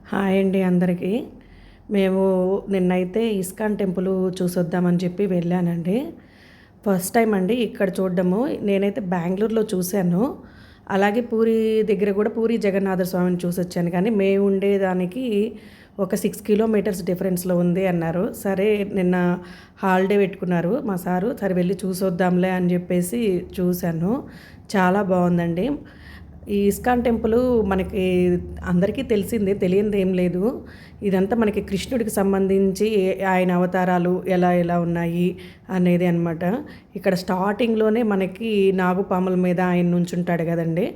Hi అండి అందరికీ. మేము నిన్నైతే ఇస్కాన్ టెంపుల్ చూసొద్దామని చెప్పి వెళ్ళానండి. ఫస్ట్ టైం అండి ఇక్కడ చూడడము. నేనైతే బెంగుళూరులో చూశాను. అలాగే పూరీ దగ్గర కూడా పూరీ జగన్నాథ స్వామిని చూసొచ్చాను. కానీ మేము ఉండేదానికి ఒక 6 కిలోమీటర్స్ డిఫరెన్స్‌లో ఉంది అన్నారు. సరే నిన్న హాలిడే పెట్టుకున్నారు మా సారు. సరే వెళ్లి చూసొద్దాంలే అని చెప్పేసి చూశాను. చాలా బావుందండి. ఈ ఇస్కాన్ టెంపులు మనకి అందరికీ తెలిసిందే, తెలియనిది ఏం లేదు. ఇదంతా మనకి కృష్ణుడికి సంబంధించి ఆయన అవతారాలు ఎలా ఎలా ఉన్నాయి అనేది అనమాట. ఇక్కడ స్టార్టింగ్‌లోనే మనకి నాగుపాముల మీద ఆయన నుంచుంటాడు కదండీ!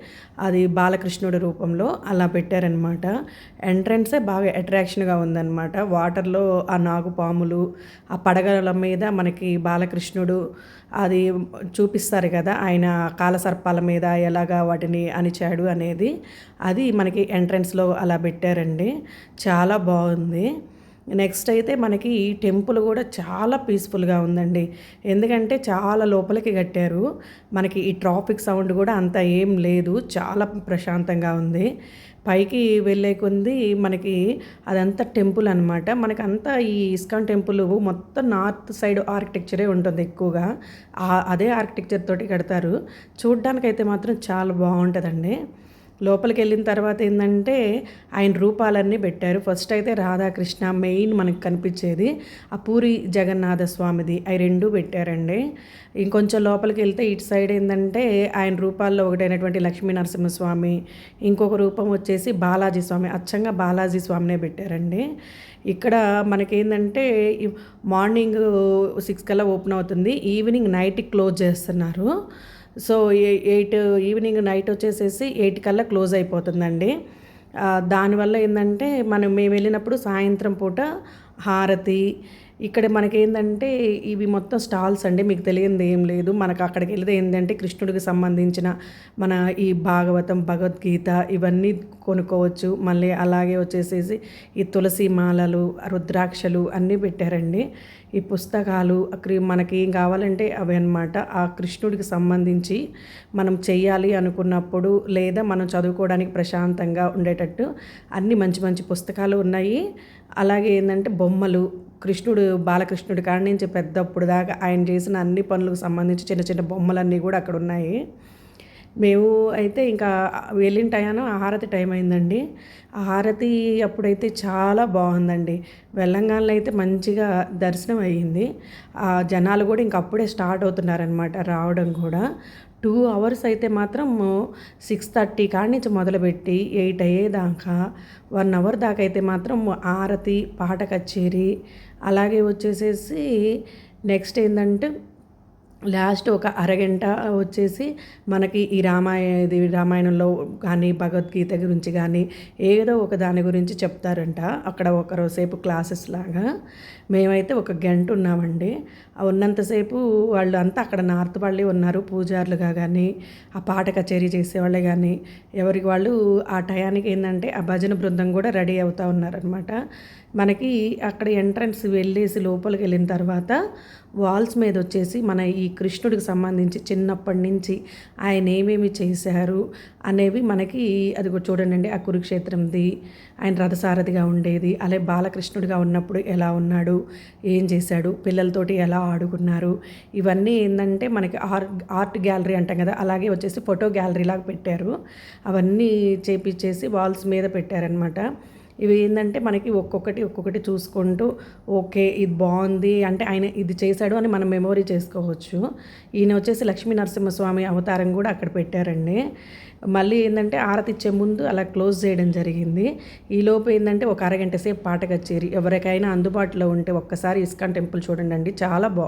అది బాలకృష్ణుడి రూపంలో అలా పెట్టారనమాట. ఎంట్రన్సే బాగా అట్రాక్షన్‌గా ఉందనమాట. వాటర్‌లో ఆ నాగుపాములు, ఆ పడగల మీద మనకి బాలకృష్ణుడు అది చూపిస్తారు కదా! ఆయన కాలసర్పాల మీద ఎలాగా వాటిని అణిచాడు అనేది. అది మనకి ఎంట్రన్స్‌లో అలా పెట్టారండి. చాలా బాగుంది. నెక్స్ట్ అయితే మనకి ఈ టెంపుల్ కూడా చాలా పీస్‌ఫుల్‌గా ఉందండి. ఎందుకంటే చాలా లోపలికి కట్టారు. మనకి ఈ ట్రాఫిక్ సౌండ్ కూడా అంత ఏం లేదు. చాలా ప్రశాంతంగా ఉంది. పైకి వెళ్ళే కొద్దీ మనకి అదంతా టెంపుల్ అనమాట. మనకంతా ఈ ఇస్కాన్ టెంపుల్ మొత్తం నార్త్ సైడ్ ఆర్కిటెక్చరే ఉంటుంది ఎక్కువగా. అదే ఆర్కిటెక్చర్ తోటి కడతారు. చూడ్డానికైతే మాత్రం చాలా బావుంటదండి. లోపలికి వెళ్ళిన తర్వాత ఏంటంటే ఆయన రూపాలన్నీ పెట్టారు. ఫస్ట్ అయితే రాధాకృష్ణ మెయిన్ మనకు కనిపించేది ఆ పూరి జగన్నాథ స్వామిది అవి రెండు పెట్టారండి. ఇంకొంచెం లోపలికి వెళ్తే ఇటు సైడ్ ఏంటంటే ఆయన రూపాల్లో ఒకటైనటువంటి లక్ష్మీ నరసింహస్వామి, ఇంకొక రూపం వచ్చేసి బాలాజీ స్వామి, అచ్చంగా బాలాజీ స్వామినే పెట్టారండి. ఇక్కడ మనకేంటంటే మార్నింగ్ 6 కల్లా ఓపెన్ అవుతుంది, ఈవినింగ్ నైట్కి క్లోజ్ చేస్తున్నారు. సో 8 ఈవినింగ్ నైట్ వచ్చేసేసి 8 కల్లా క్లోజ్ అయిపోతుందండి. దానివల్ల ఏంటంటే మేము వెళ్ళినప్పుడు సాయంత్రం పూట హారతి ఇక్కడ మనకేందంటే ఇవి మొత్తం స్టాల్స్ అండి. మీకు తెలియనిది ఏం లేదు. మనకు అక్కడికి వెళ్తే ఏంటంటే కృష్ణుడికి సంబంధించిన మన ఈ భాగవతం, భగవద్గీత ఇవన్నీ కొనుక్కోవచ్చు. మళ్ళీ అలాగే వచ్చేసేసి ఈ తులసి మాలలు, రుద్రాక్షలు అన్నీ పెట్టారండి. ఈ పుస్తకాలు మనకి ఏం కావాలంటే అవి అన్నమాట. ఆ కృష్ణుడికి సంబంధించి మనం చెయ్యాలి అనుకున్నప్పుడు లేదా మనం చదువుకోవడానికి ప్రశాంతంగా ఉండేటట్టు అన్ని మంచి మంచి పుస్తకాలు ఉన్నాయి. అలాగే ఏంటంటే బొమ్మలు, కృష్ణుడు బాలకృష్ణుడి కాడి నుంచి పెద్దప్పుడు దాకా ఆయన చేసిన అన్ని పనులకు సంబంధించి చిన్న చిన్న బొమ్మలన్నీ కూడా అక్కడ ఉన్నాయి. మేము అయితే ఇంకా వెళ్ళిన టయాన హారతి టైం అయిందండి. ఆ హారతి అప్పుడైతే చాలా బాగుందండి. వెళ్ళంగానే అయితే మంచిగా దర్శనం అయ్యింది. ఆ జనాలు కూడా ఇంక అప్పుడే స్టార్ట్ అవుతున్నారనమాట రావడం కూడా. 2 అవర్స్ అయితే మాత్రం 6:30 కాడి నుంచి మొదలుపెట్టి 8 అయ్యేదాకా 1 అవర్ దాకా అయితే మాత్రం హారతి, పాట కచేరీ, అలాగే వచ్చేసేసి నెక్స్ట్ ఏంటంటే లాస్ట్ ఒక అరగంట వచ్చేసి మనకి ఈ రామాయణంలో కానీ భగవద్గీత గురించి కానీ ఏదో ఒక దాని గురించి చెప్తారంట. అక్కడ ఒకరోసేపు క్లాసెస్ లాగా. మేమైతే ఒక గంట ఉన్నామండి. ఉన్నంతసేపు వాళ్ళు అంతా అక్కడ నార్త్ వాళ్ళే ఉన్నారు. పూజారులుగా కానీ ఆ పాట కచేరీ చేసేవాళ్ళే కానీ ఎవరికి వాళ్ళు ఆ టయానికి ఏంటంటే ఆ భజన బృందం కూడా రెడీ అవుతూ ఉన్నారనమాట. మనకి అక్కడ ఎంట్రన్స్ వెళ్ళేసి లోపలికి వెళ్ళిన తర్వాత వాల్స్ మీద వచ్చేసి మన ఈ కృష్ణుడికి సంబంధించి చిన్నప్పటి నుంచి ఆయన ఏమేమి చేశారు అనేవి మనకి అది చూడండి. ఆ కురుక్షేత్రంది, ఆయన రథసారథిగా ఉండేది, అలాగే బాలకృష్ణుడిగా ఉన్నప్పుడు ఎలా ఉన్నాడు, ఏం చేశాడు, పిల్లలతోటి ఎలా ఆడుకున్నారు, ఇవన్నీ ఏంటంటే మనకి ఆర్ట్ గ్యాలరీ అంటాం కదా, అలాగే వచ్చేసి ఫోటో గ్యాలరీ లాగా పెట్టారు. అవన్నీ చేపించేసి వాల్స్ మీద పెట్టారనమాట. ఇవి ఏంటంటే మనకి ఒక్కొక్కటి చూసుకుంటూ ఓకే ఇది బాగుంది అంటే ఆయన ఇది చేశాడు అని మనం మెమొరీ చేసుకోవచ్చు. ఈయన వచ్చేసి లక్ష్మీ నరసింహస్వామి అవతారం కూడా అక్కడ పెట్టారండి. మళ్ళీ ఏంటంటే ఆరతి ఇచ్చే ముందు అలా క్లోజ్ చేయడం జరిగింది. ఈలోపు ఏంటంటే ఒక అరగంట సేపు పాట కచేరీ. ఎవరికైనా అందుబాటులో ఉంటే ఒక్కసారి ఇస్కాన్ టెంపుల్ చూడండి, చాలా బాగుంది.